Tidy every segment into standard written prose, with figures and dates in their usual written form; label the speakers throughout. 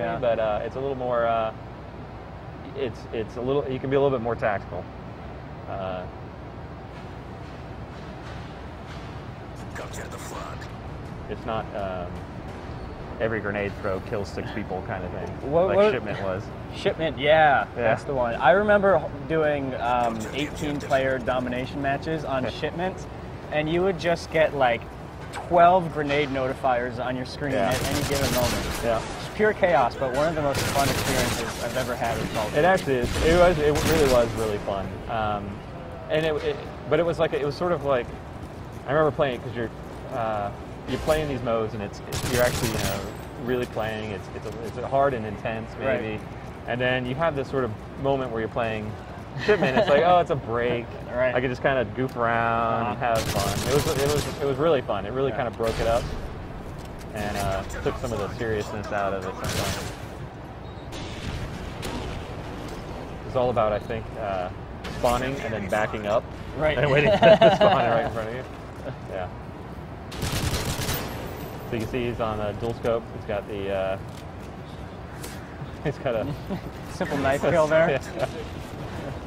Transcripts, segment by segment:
Speaker 1: yeah. But it's a little more. It's a little. You can be a little bit more tactical. It's not every grenade throw kills 6 people kind of thing, like Shipment was.
Speaker 2: Shipment, yeah, that's the one. I remember doing 18-player domination matches on Shipment, and you would just get like 12 grenade notifiers on your screen at any given moment. Yeah, it's pure chaos, but one of the most fun experiences I've ever had with Call of Duty.
Speaker 1: It actually is. It really was really fun. But it was like it was sort of like I remember playing it because you're playing these modes and you're actually really playing. It's hard and intense maybe, right. And then you have this sort of moment where you're playing Shipment. It's like, oh, it's a break.
Speaker 2: Right.
Speaker 1: I could just kind of goof around and have fun. It was really fun. It really kind of broke it up and took some of the seriousness out of it sometimes. It's all about, I think, spawning and then backing up.
Speaker 2: Right.
Speaker 1: And waiting for them to spawn right in front of you. Yeah. So you can see he's on a dual scope. He's got the. He's got a
Speaker 2: simple knife kill there.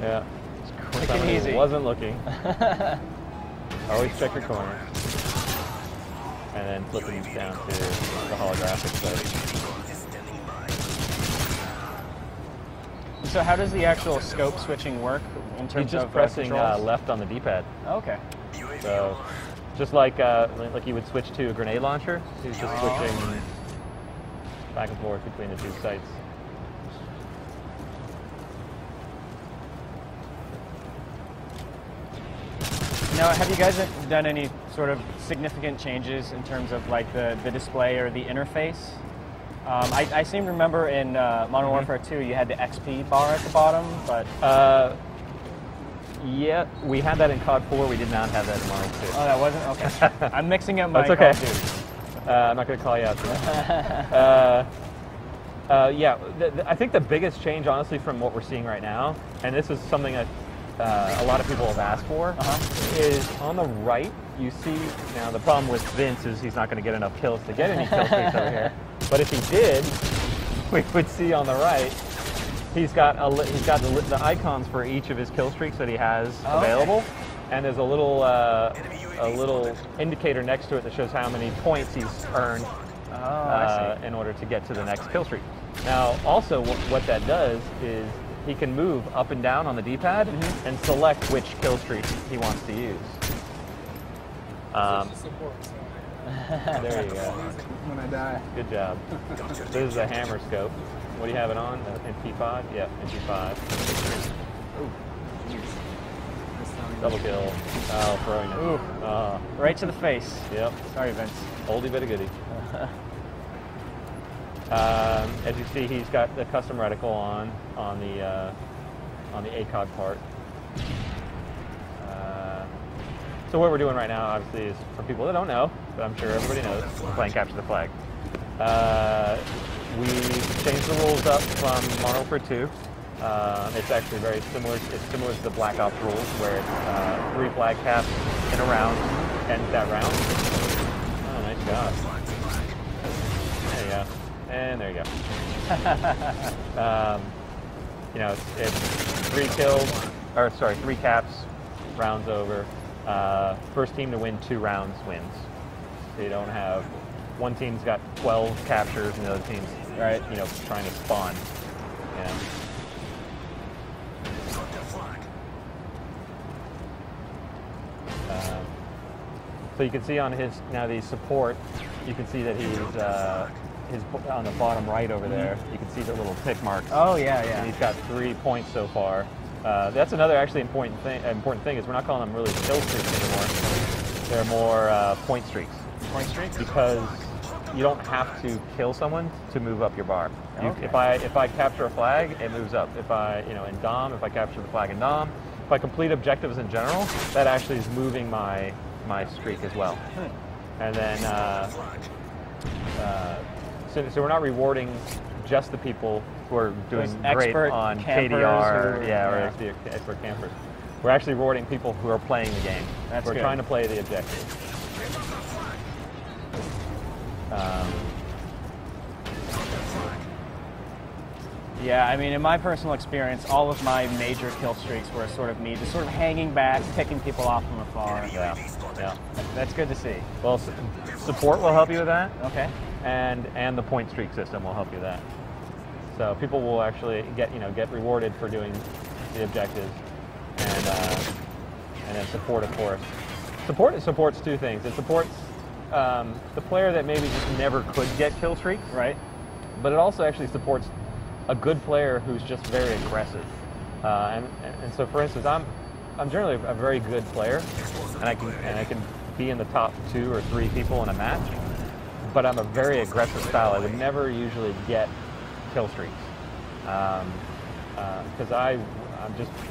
Speaker 1: Yeah.
Speaker 2: Quick and easy.
Speaker 1: Wasn't looking. Always check your corner. And then flipping down to the holographic side.
Speaker 2: So how does the actual scope switching work in terms
Speaker 1: of pressing left on the D-pad.
Speaker 2: Okay.
Speaker 1: So just like you would switch to a grenade launcher, he's just switching back and forth between the 2 sights.
Speaker 2: Now, have you guys done any sort of significant changes in terms of like the display or the interface? I seem to remember in Modern Warfare 2 you had the XP bar at the bottom, but...
Speaker 1: yeah, we had that in COD 4. We did not have that in Modern 2.
Speaker 2: Oh, that wasn't? Okay. I'm mixing up my
Speaker 1: That's okay.
Speaker 2: Call of Duty.
Speaker 1: I'm not going to call you out for that. Yeah, I think the biggest change, honestly, from what we're seeing right now, and this is something that a lot of people have asked for, is on the right, you see, now the problem with Vince is he's not going to get enough kills to get any kill streaks over here, but if he did, we would see on the right, he's got the icons for each of his kill streaks that he has available, and there's a little indicator next to it that shows how many points he's earned in order to get to the next kill streak. Now, also, what that does is he can move up and down on the D-pad and select which kill streak he wants to use. There you go.
Speaker 3: When I die.
Speaker 1: Good job. This is a hammer scope. What do you have it on? MP5? Yeah, MP5.
Speaker 3: Ooh.
Speaker 1: Double kill. Oh, throwing it.
Speaker 2: Ooh. Right to the face.
Speaker 1: Yep.
Speaker 2: Sorry, Vince.
Speaker 1: Oldie but a goodie. As you see, he's got the custom reticle on the ACOG part. So what we're doing right now, obviously, is for people that don't know, but I'm sure everybody knows, we're playing Capture the Flag. We changed the rules up from Modern Warfare 2. It's actually very similar. It's similar to the Black Ops rules, where it's 3 flag caps in a round, ends that round. Oh, nice job. There you go. And there you go. You know, it's 3 kills, or sorry, 3 caps, rounds over. First team to win 2 rounds wins. So you don't have one team's got 12 captures and the other team's trying to spawn. Yeah. So you can see on his the support, you can see that he's on the bottom right over there. You can see the little tick marks.
Speaker 2: Oh yeah, yeah.
Speaker 1: And he's got 3 points so far. That's another actually important thing is we're not calling them really kill streaks anymore. They're more point streaks.
Speaker 2: Point streaks?
Speaker 1: Because you don't have to kill someone to move up your bar.
Speaker 2: Okay.
Speaker 1: If I capture a flag, it moves up. If I in Dom, if I capture the flag in Dom, if I complete objectives in general, that actually is moving my streak as well. And then so we're not rewarding just the people who are doing great on KDR, or expert campers. We're actually rewarding people who are playing the game. We're trying to play the objective.
Speaker 2: Yeah, I mean, in my personal experience, all of my major kill streaks were sort of me just sort of hanging back, picking people off from afar.
Speaker 1: Yeah, yeah.
Speaker 2: That's good to see.
Speaker 1: Well, support will help you with that,
Speaker 2: Okay.
Speaker 1: and the point streak system will help you with that. So people will actually get rewarded for doing the objectives, and then support, of course. It supports two things. It supports the player that maybe just never could get kill streaks,
Speaker 2: Right.
Speaker 1: but it also actually supports a good player who's just very aggressive. And so, for instance, I'm generally a very good player, and I can be in the top 2 or 3 people in a match, but I'm a very aggressive style. I would never usually get kill streaks because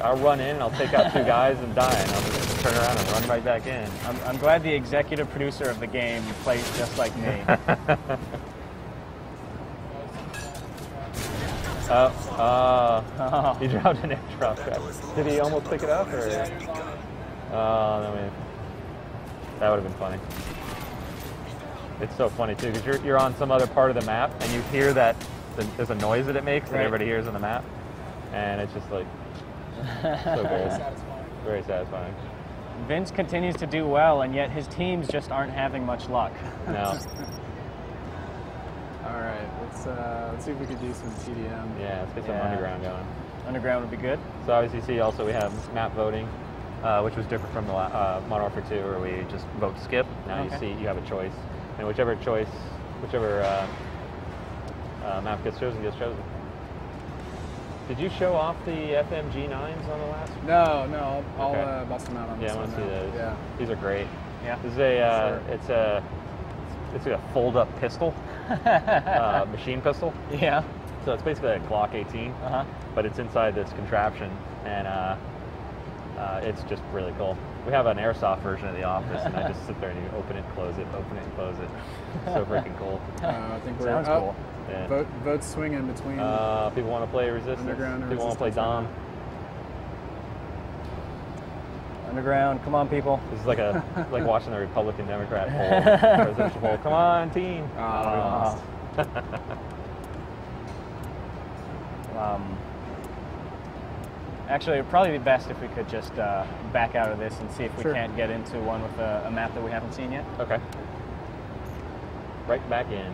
Speaker 1: I'll run in and I'll take out 2 guys and die, and I'll just turn around and run right back in.
Speaker 2: I'm glad the executive producer of the game plays just like me.
Speaker 1: He dropped an airdrop. Did he almost pick it up? Or? I mean, that would have been funny. It's so funny too because you're on some other part of the map and you hear that there's a noise that it makes that everybody hears on the map, and it's just like so good, very satisfying.
Speaker 2: Vince continues to do well, and yet his teams just aren't having much luck.
Speaker 1: No.
Speaker 3: All right, let's see if we could do some TDM.
Speaker 1: Yeah, let's get some underground going.
Speaker 2: Underground would be good.
Speaker 1: So obviously, you see also we have map voting, which was different from the Modern Warfare 2, where we just vote skip. Now you see you have a choice, and whichever map gets chosen gets chosen. Did you show off the FMG9s on the last?
Speaker 3: No, I'll bust them out on this
Speaker 1: I want to see those.
Speaker 3: Yeah,
Speaker 1: these are great.
Speaker 2: Yeah,
Speaker 1: this is it's a fold-up pistol, machine pistol.
Speaker 2: Yeah.
Speaker 1: So it's basically a Glock 18, but it's inside this contraption, and it's just really cool. We have an airsoft version of the office, and I just sit there and you open it, close it, open it, and close it. So freaking cool.
Speaker 3: I think we're
Speaker 2: Sounds
Speaker 3: up.
Speaker 2: cool.
Speaker 1: Yeah.
Speaker 3: Votes swinging between.
Speaker 1: People want to play Resistance.
Speaker 3: Underground or
Speaker 1: people want to play Dom.
Speaker 2: Underground, come on, people.
Speaker 1: This is like watching the Republican Democrat poll, presidential poll. Come on, team.
Speaker 3: We lost.
Speaker 2: Actually, it would probably be best if we could just back out of this and see if we can't get into one with a map that we haven't seen yet.
Speaker 1: Okay. Right back in.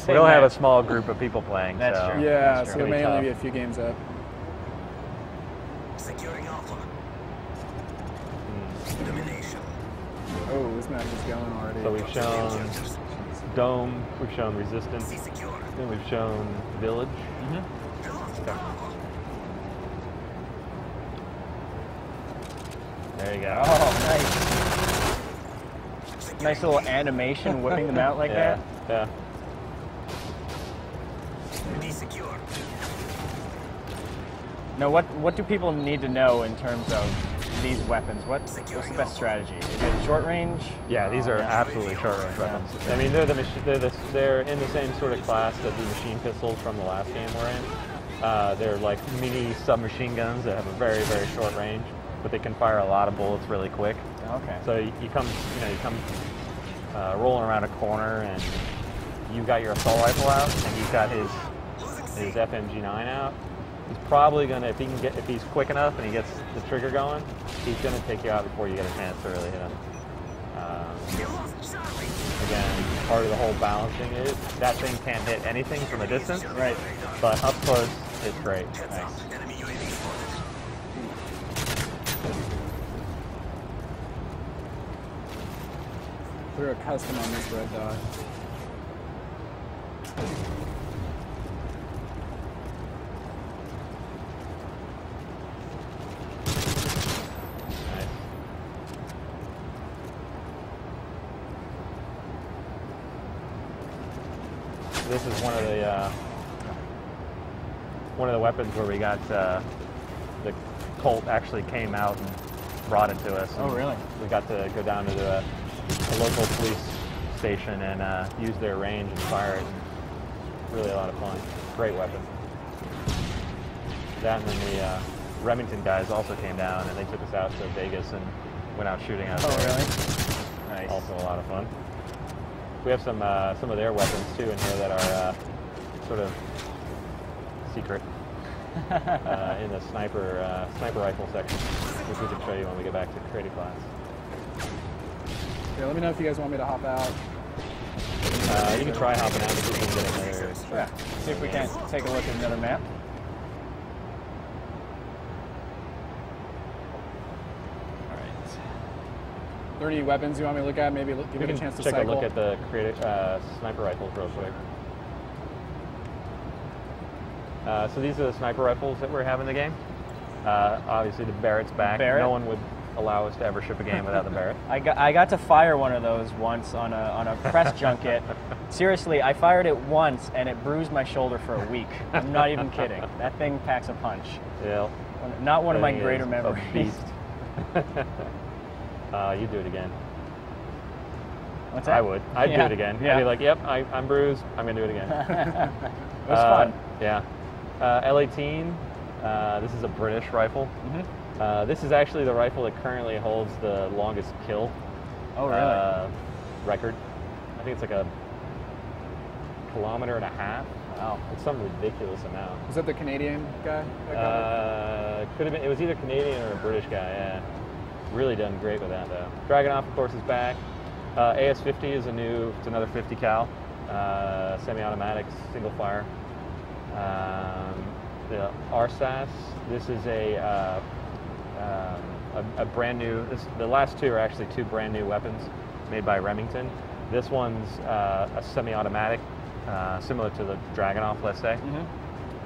Speaker 2: We
Speaker 1: don't have a small group of people playing.
Speaker 2: That's
Speaker 1: so
Speaker 2: true.
Speaker 3: Yeah,
Speaker 2: That's
Speaker 3: so
Speaker 2: true.
Speaker 3: there may
Speaker 1: Tough.
Speaker 3: only be a few games up.
Speaker 4: Securing Alpha. Domination.
Speaker 3: Oh, this match is going already.
Speaker 1: So we've shown Dome, we've shown Resistance,
Speaker 4: Secure.
Speaker 1: then we've shown Village. Okay. There you go.
Speaker 2: Oh, nice. Nice little animation whipping them out like that.
Speaker 1: Yeah.
Speaker 4: Be secure.
Speaker 2: Now, what do people need to know in terms of these weapons? What's the best strategy? Is it short range?
Speaker 1: Yeah, these are absolutely short-range weapons. I mean, they're in the same sort of class that the machine pistols from the last game were in. They're like mini submachine guns that have a very, very short range, but they can fire a lot of bullets really quick.
Speaker 2: Okay.
Speaker 1: So you come rolling around a corner, and you've got your assault rifle out, and he's got his FMG9 out. He's probably gonna, if he's quick enough and he gets the trigger going, he's gonna take you out before you get a chance to really hit him. Again, part of the whole balancing is that thing can't hit anything from a distance,
Speaker 2: Right.
Speaker 1: but up close, it's great. Nice.
Speaker 3: Threw a custom on this red dot.
Speaker 1: Nice. This is one of the weapons where we got the Colt actually came out and brought it to us.
Speaker 2: Oh, really?
Speaker 1: We got to go down to the local police station and use their range and fire it. Really a lot of fun. Great weapon. That and then the Remington guys also came down and they took us out to Vegas and went out shooting out there.
Speaker 2: Oh, really? Nice.
Speaker 1: Also a lot of fun. We have some of their weapons too in here that are sort of secret in the sniper rifle section, which we can show you when we get back to creative class.
Speaker 3: Yeah, let me know if you guys want me to hop out.
Speaker 1: You can try hopping out if you can get another.
Speaker 2: Yeah. See if we can't take a look at another map. All right.
Speaker 3: Are there any weapons you want me to look at? Maybe give
Speaker 1: We
Speaker 3: it a
Speaker 1: can
Speaker 3: chance to
Speaker 1: check
Speaker 3: cycle.
Speaker 1: a look at the creative sniper rifles real quick. So these are the sniper rifles that we have in the game. Obviously the Barrett's back.
Speaker 2: Barrett?
Speaker 1: No one would allow us to ever ship a game without the Barrett.
Speaker 2: I got to fire one of those once on a press junket. Seriously, I fired it once and it bruised my shoulder for a week. I'm not even kidding. That thing packs a punch.
Speaker 1: Yeah.
Speaker 2: Not one of my
Speaker 1: Thing
Speaker 2: greater
Speaker 1: is a
Speaker 2: memories.
Speaker 1: beast. You do it again.
Speaker 2: What's that?
Speaker 1: I would. I'd do
Speaker 2: Yeah.
Speaker 1: it again.
Speaker 2: Yeah.
Speaker 1: I'd be like, yep, I'm bruised. I'm going to do it again.
Speaker 2: It was fun.
Speaker 1: Yeah. L18. This is a British rifle. This is actually the rifle that currently holds the longest kill
Speaker 2: Oh, really?
Speaker 1: record. I think it's like a 1.5 kilometers.
Speaker 2: Wow.
Speaker 1: It's some ridiculous amount.
Speaker 3: Was that the Canadian guy? that got it?
Speaker 1: Could have been. It was either Canadian or a British guy. Yeah. Really done great with that though. Dragunov, of course, is back. AS-50 is it's another 50 cal, semi-automatic, single fire. The RSAS. This is a brand new. The last two are actually two brand new weapons made by Remington. This one's a semi-automatic, similar to the Dragunov, let's say.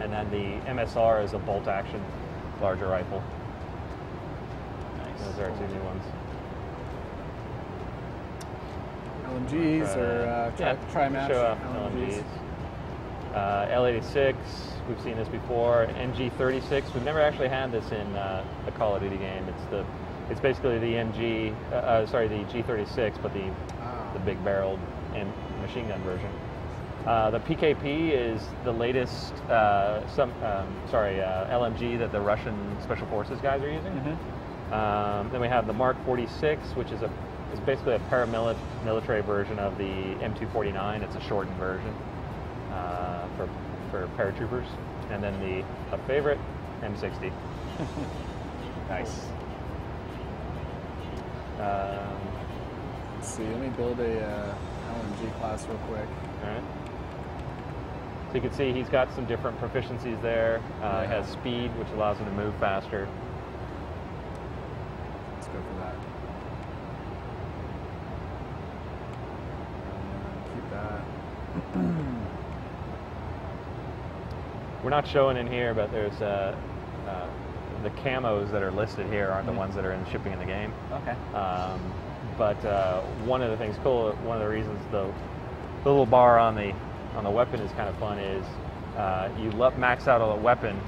Speaker 1: And then the MSR is a bolt-action, larger rifle.
Speaker 2: Nice.
Speaker 1: Those are our two new ones.
Speaker 3: LMGs or tri-match
Speaker 1: Show off
Speaker 3: LMGs.
Speaker 1: LMGs. L86, we've seen this before. NG36, we've never actually had this in a Call of Duty game. It's basically the the G36, but the big barreled and machine gun version. The PKP is the latest LMG that the Russian Special Forces guys are using. Then we have the Mark 46, which is basically a paramilitary version of the M249. It's a shortened version for paratroopers. And then a favorite, M60.
Speaker 2: Nice.
Speaker 3: Let's see, let me build a LMG class real quick.
Speaker 1: All right. So you can see he's got some different proficiencies there. He has speed, which allows him to move faster.
Speaker 3: Let's go for that. Keep that.
Speaker 1: We're not showing in here, but there's the camos that are listed here aren't the ones that are in shipping in the game.
Speaker 2: Okay.
Speaker 1: But one of the things cool, one of the reasons the little bar on the weapon is kind of fun is you max out a weapon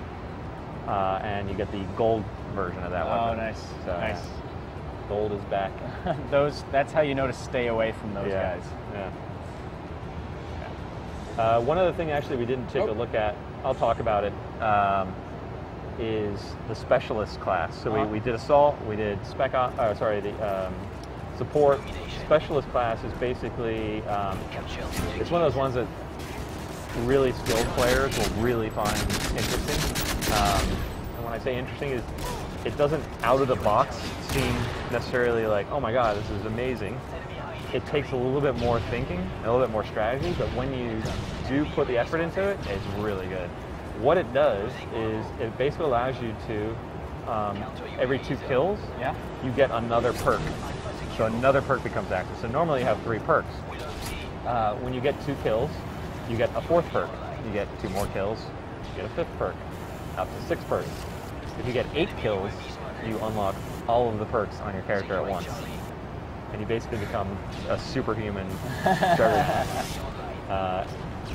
Speaker 1: and you get the gold version of that weapon.
Speaker 2: Oh, nice.
Speaker 1: So,
Speaker 2: Nice.
Speaker 1: Gold is back.
Speaker 2: That's how you know to stay away from those guys.
Speaker 1: Yeah. One other thing actually we didn't take a look at, I'll talk about it, is the specialist class. So we did assault, we did support. Specialist class is basically, it's one of those ones that really skilled players will really find interesting. And when I say interesting, it doesn't out of the box seem necessarily like, oh my god, this is amazing. It takes a little bit more thinking, a little bit more strategy, but when you do put the effort into it, it's really good. What it does is it basically allows you to, every 2 kills, you get another perk. So another perk becomes active. So normally you have 3 perks. When you get 2 kills, you get a 4th perk. You get 2 more kills, you get a 5th perk. Up to 6 perks. If you get 8 kills, you unlock all of the perks on your character at once. And you basically become a superhuman juggernaut.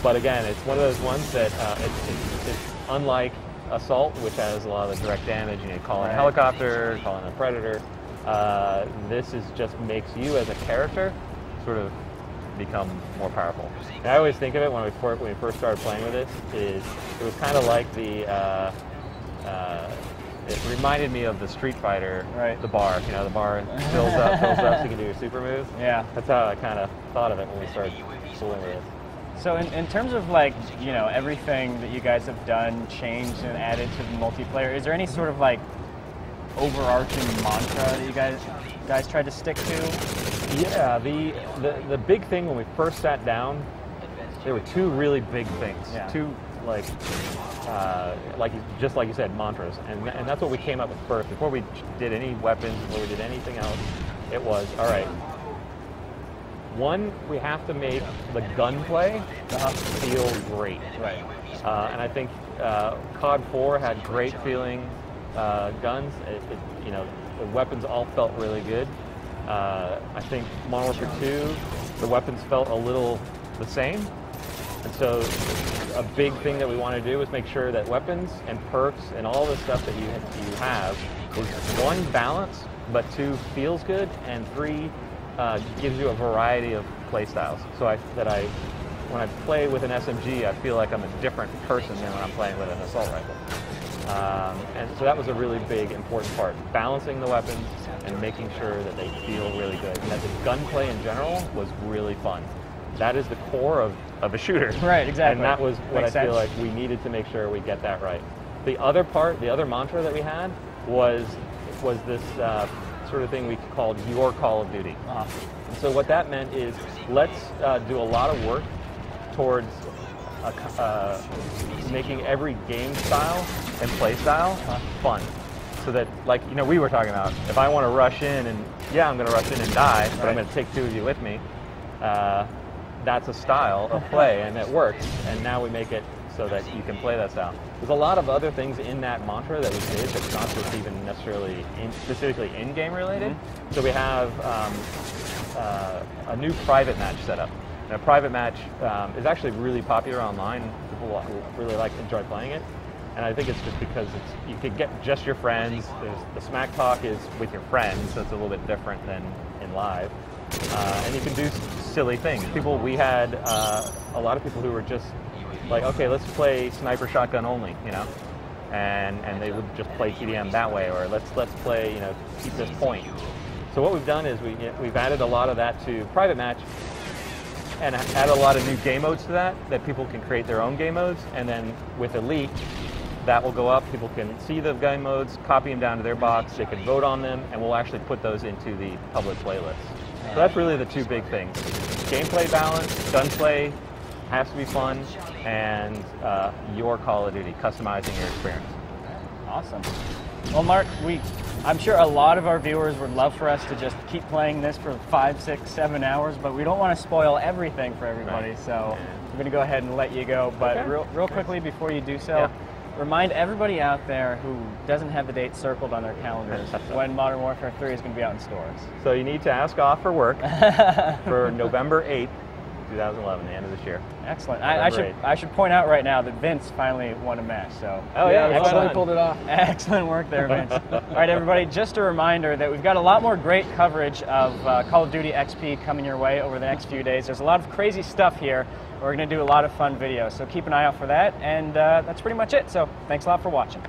Speaker 1: But again, it's one of those ones that it's unlike Assault, which has a lot of the direct damage. You know, call in a helicopter, call in a predator. This just makes you as a character sort of become more powerful. And I always think of it when we first started playing with this, it was kind of like it reminded me of the Street Fighter, the bar. You know, the bar fills up so you can do your super moves.
Speaker 2: Yeah.
Speaker 1: That's how I kind of thought of it when we started fooling with it.
Speaker 2: So in terms of like, you know, everything that you guys have done, changed and added to the multiplayer, is there any sort of like overarching mantra that you guys tried to stick to?
Speaker 1: Yeah, the big thing when we first sat down, there were two really big things.
Speaker 2: Yeah.
Speaker 1: Two just like you said, mantras, and that's what we came up with first. Before we did any weapons, before we did anything else, it was all right. One, we have to make the gunplay feel great.
Speaker 2: Right.
Speaker 1: And I think COD 4 had great feeling guns. You know, the weapons all felt really good. I think Modern Warfare 2, the weapons felt a little the same. And so a big thing that we want to do is make sure that weapons and perks and all the stuff that you have is one, balanced, but two, feels good, and three, gives you a variety of play styles. So when I play with an SMG, I feel like I'm a different person than when I'm playing with an assault rifle. And so that was a really big, important part. Balancing the weapons and making sure that they feel really good. And that the gunplay in general was really fun. That is the core of a shooter.
Speaker 2: Right, exactly.
Speaker 1: And that was what
Speaker 2: Makes
Speaker 1: I feel
Speaker 2: sense.
Speaker 1: like we needed to make sure we get that right. The other part, the other mantra that we had was this sort of thing we called your Call of Duty. And so what that meant is let's do a lot of work towards making every game style and play style fun. So that, like, you know, we were talking about, if I want to rush in and, yeah, I'm going to rush in and die, but I'm going to take two of you with me, that's a style of play, and it works. And now we make it so that you can play that style. There's a lot of other things in that mantra that we did that's not just even necessarily specifically in-game related. So we have a new private match set up. And a private match is actually really popular online. People really enjoy playing it. And I think it's just because you could get just your friends. The smack talk is with your friends, so it's a little bit different than in live. And you can do silly things. We had a lot of people who were just like, okay, let's play sniper shotgun only, you know, and they would just play TDM that way, or let's play, you know, keep this point. So what we've done is we've added a lot of that to private match, and added a lot of new game modes to that people can create their own game modes, and then with Elite, that will go up. People can see the game modes, copy them down to their box, they can vote on them, and we'll actually put those into the public playlist. So that's really the two big things. Gameplay balance, gunplay has to be fun, and your Call of Duty, customizing your experience.
Speaker 2: Awesome. Well, Mark, I'm sure a lot of our viewers would love for us to just keep playing this for 5, 6, 7 hours, but we don't want to spoil everything for everybody, so I'm going to go ahead and let you go. But real quickly before you do so, remind everybody out there who doesn't have the date circled on their calendars when Modern Warfare 3 is going to be out in stores.
Speaker 1: So you need to ask off for work for November 8th, 2011, the end of this year.
Speaker 2: Excellent. I should point out right now that Vince finally won a match. So
Speaker 3: Excellent. Pulled it off.
Speaker 2: Excellent work there, Vince. All right, everybody. Just a reminder that we've got a lot more great coverage of Call of Duty XP coming your way over the next few days. There's a lot of crazy stuff here. We're going to do a lot of fun videos, so keep an eye out for that. And that's pretty much it. So thanks a lot for watching.